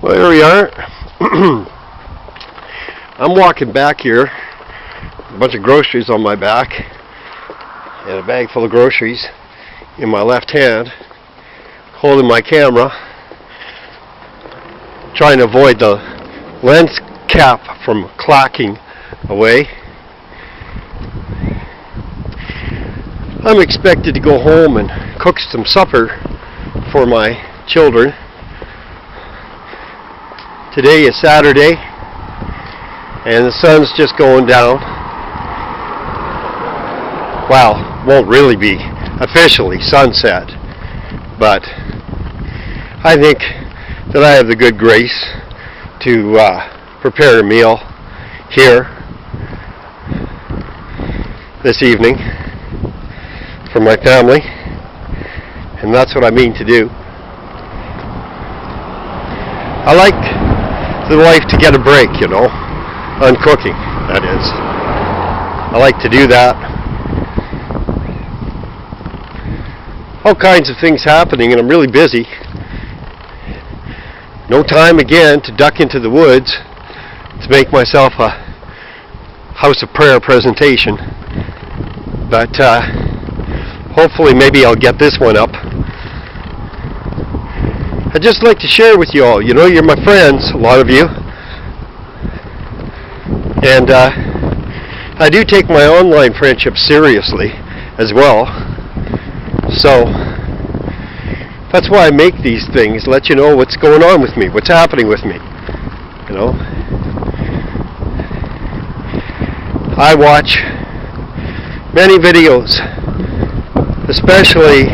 Well, here we are. I'm walking back here, a bunch of groceries on my back, and a bag full of groceries in my left hand, holding my camera, trying to avoid the lens cap from clacking away. I'm expected to go home and cook some supper for my children. Today is Saturday, and the sun's just going down. Well, won't really be officially sunset, but I think that I have the good grace to prepare a meal here this evening for my family, and that's what I mean to do. I like the wife to get a break, on cooking, that is. I like to do that. All kinds of things happening, and I'm really busy. No time again to duck into the woods to make myself a house of prayer presentation, but hopefully maybe I'll get this one up. I'd just like to share with you all. You're my friends, a lot of you. And I do take my online friendship seriously as well. So that's why I make these things, let you know what's going on with me, what's happening with me. I watch many videos, especially,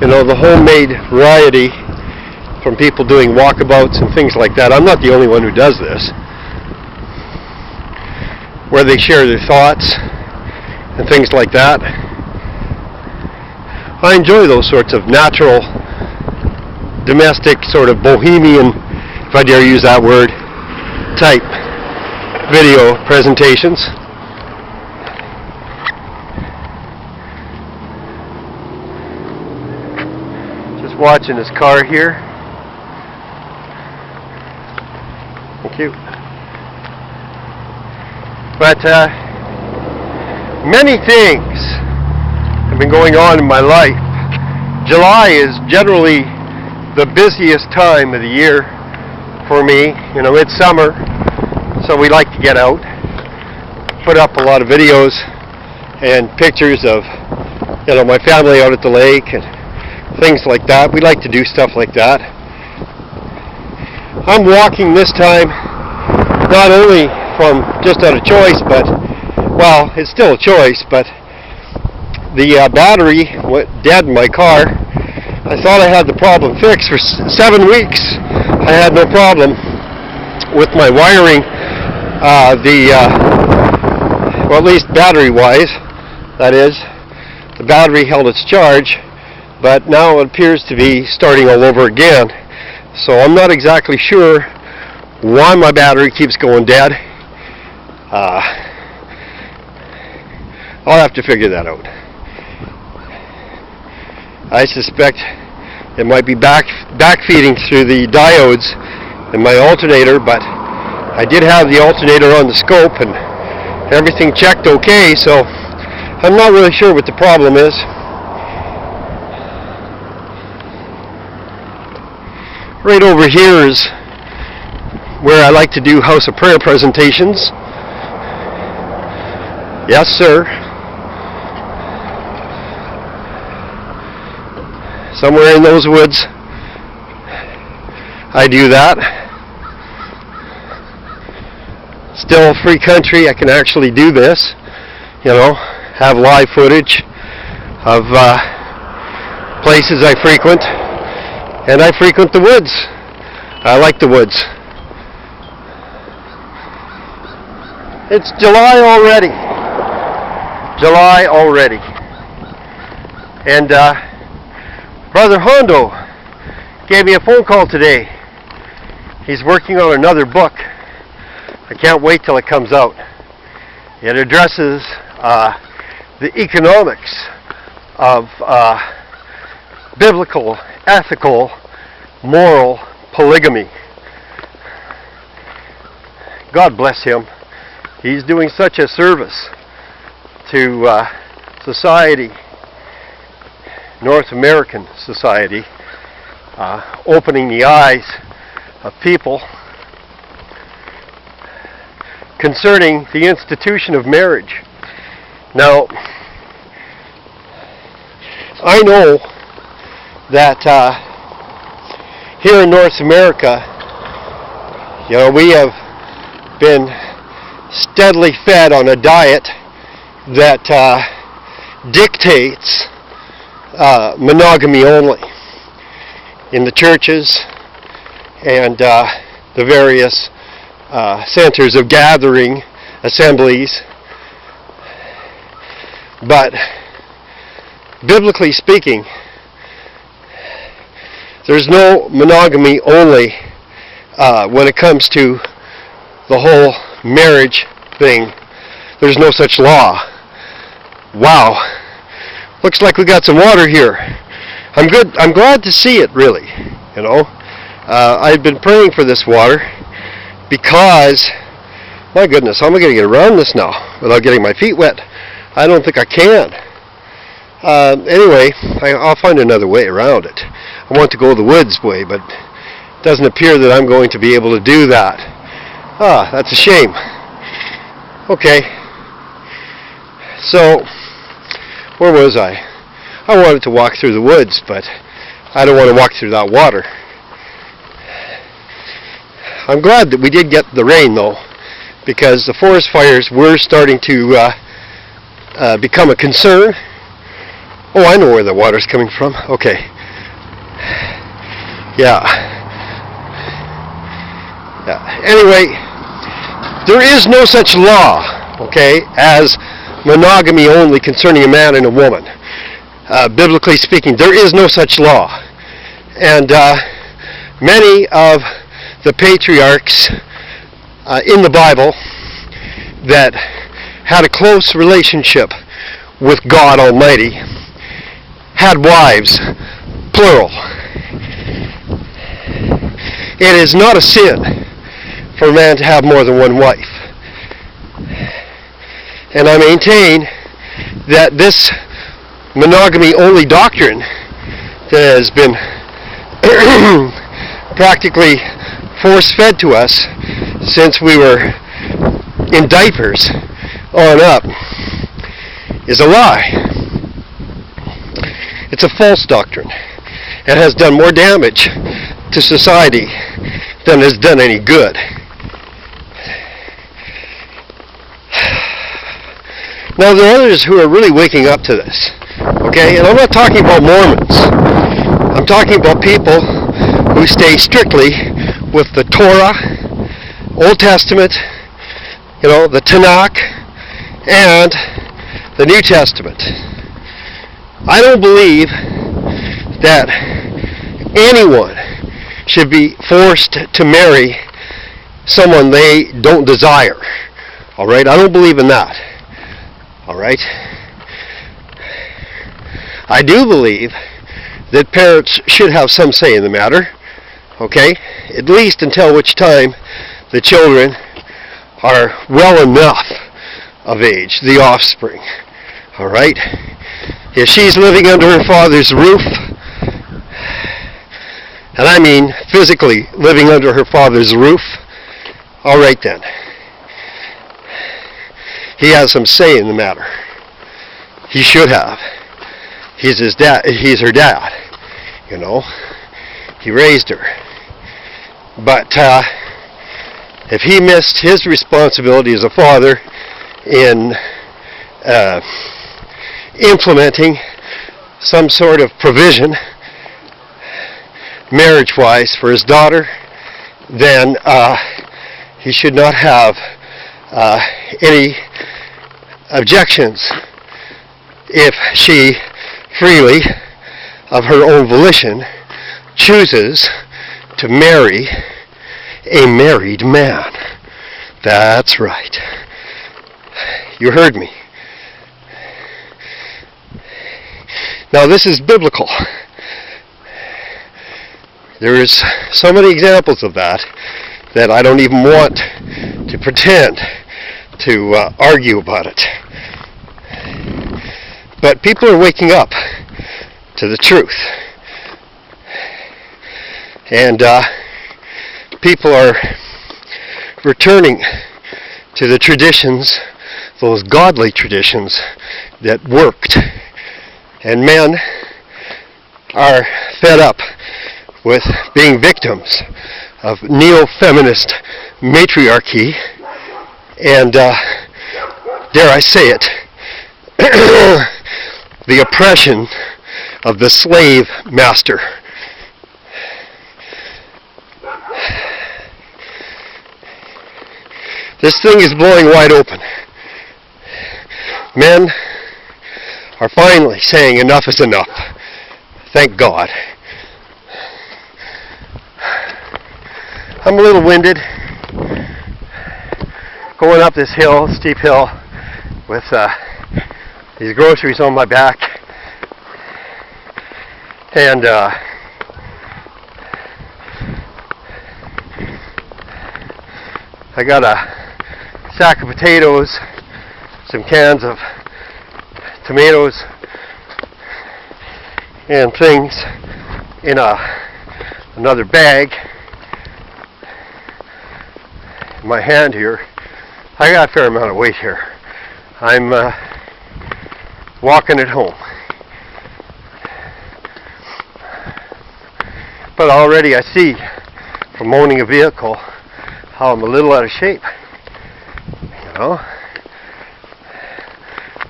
the homemade variety from people doing walkabouts and things like that. I'm not the only one who does this, where they share their thoughts and things like that. I enjoy those sorts of natural, domestic, sort of bohemian, if I dare use that word, type video presentations. Just watching this car here. Thank you. But many things have been going on in my life. July is generally the busiest time of the year for me. It's summer, so we like to get out, put up a lot of videos and pictures of my family out at the lake and things like that. We like to do stuff like that. I'm walking this time not only from just out of choice, but, well, it's still a choice, but the battery went dead in my car. I thought I had the problem fixed. For 7 weeks I had no problem with my wiring, well, at least battery-wise, that is. The battery held its charge, but now it appears to be starting all over again. So I'm not exactly sure why my battery keeps going dead. I'll have to figure that out. I suspect it might be backfeeding through the diodes in my alternator, but I did have the alternator on the scope and everything checked okay, so I'm not really sure what the problem is. Right over here is where I like to do house of prayer presentations. Yes, sir. Somewhere in those woods, I do that. Still free country, I can actually do this, have live footage of places I frequent, and I frequent the woods. I like the woods. It's July already. And Brother Hondo gave me a phone call today. He's working on another book. I can't wait till it comes out. It addresses the economics of biblical, ethical, moral polygamy. God bless him. He's doing such a service to society, North American society, opening the eyes of people concerning the institution of marriage. Now, I know that here in North America, we have been steadily fed on a diet that dictates monogamy only in the churches and the various centers of gathering, assemblies. But biblically speaking, there's no monogamy only when it comes to the whole marriage thing. There's no such law. Wow. Looks like we got some water here. I'm glad to see it, really. I've been praying for this water because, my goodness, how am I going to get around this now without getting my feet wet? I don't think I can. Anyway, I'll find another way around it. I want to go the woods way, but it doesn't appear that I'm going to be able to do that. That's a shame. Okay. So, where was I? I wanted to walk through the woods, but I don't want to walk through that water. I'm glad that we did get the rain, though, because the forest fires were starting to become a concern. Oh, I know where the water's coming from. Okay. Yeah. Anyway, there is no such law, okay, as monogamy only concerning a man and a woman. Biblically speaking, there is no such law. And many of the patriarchs in the Bible that had a close relationship with God Almighty had wives, plural. It is not a sin for a man to have more than one wife. And I maintain that this monogamy-only doctrine that has been practically force-fed to us since we were in diapers on up is a lie. It's a false doctrine. It has done more damage to society than has done any good. Now, there are others who are really waking up to this, okay? And I'm not talking about Mormons. I'm talking about people who stay strictly with the Torah, Old Testament, the Tanakh, and the New Testament. I don't believe that anyone should be forced to marry someone they don't desire. All right? I don't believe in that. All right? I do believe that parents should have some say in the matter. Okay? At least until which time the children are well enough of age, the offspring. All right? If she's living under her father's roof, and I mean physically living under her father's roof, all right then. He has some say in the matter. He should have. He's his dad. He's her dad. He raised her. But if he missed his responsibility as a father in implementing some sort of provision marriage-wise for his daughter, then he should not have any objections if she freely, of her own volition, chooses to marry a married man. That's right. You heard me. Now, this is biblical. There is so many examples of that I don't even want to pretend to argue about it. But people are waking up to the truth. And people are returning to the traditions, those godly traditions that worked. And men are fed up with being victims of neo-feminist matriarchy and, dare I say it, the oppression of the slave master. This thing is blowing wide open. Men are finally saying enough is enough. Thank God. I'm a little winded going up this hill, steep hill, with these groceries on my back. And I got a sack of potatoes, some cans of tomatoes, and things in another bag in my hand here. I got a fair amount of weight here. I'm walking it home. But already I see from owning a vehicle how I'm a little out of shape. You know?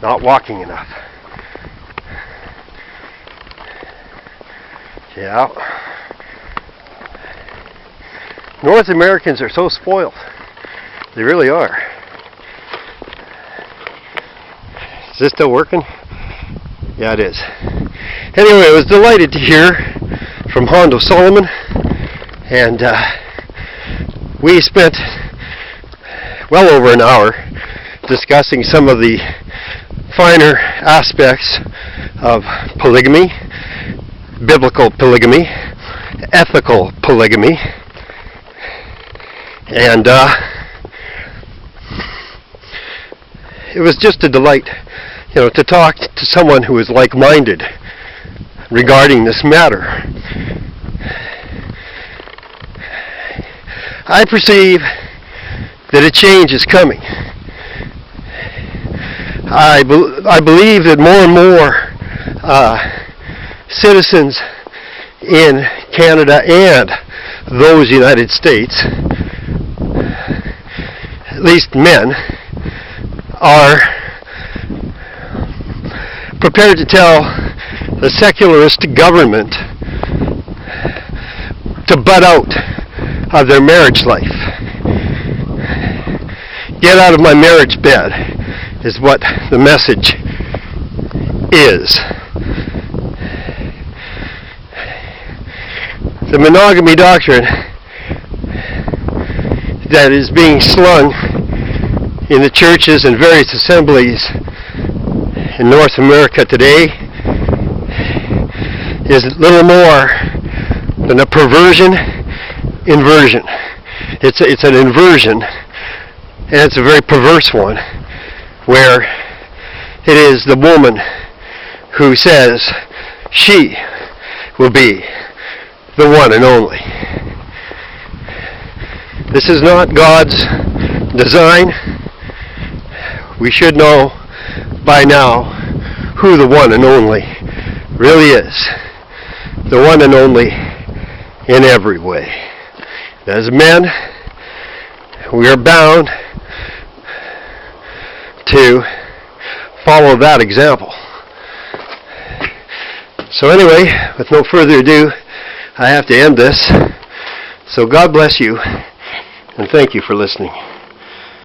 Not walking enough. Yeah. North Americans are so spoiled. They really are. Is this still working? Yeah, it is. Anyway, I was delighted to hear from Hondo Solomon, and we spent well over an hour discussing some of the finer aspects of polygamy, biblical polygamy, ethical polygamy, and it was just a delight, to talk to someone who is like-minded regarding this matter. I perceive that a change is coming. I believe that more and more citizens in Canada and those United States, at least men, are prepared to tell the secularist government to butt out of their marriage life. Get out of my marriage bed is what the message is. The monogamy doctrine that is being slung in the churches and various assemblies in North America today is little more than a inversion. It's an inversion, and it's a very perverse one, where it is the woman who says she will be the one and only. This is not God's design. We should know by now who the one and only really is. The one and only in every way. As men, we are bound to follow that example. So anyway, with no further ado, I have to end this. So God bless you, and thank you for listening.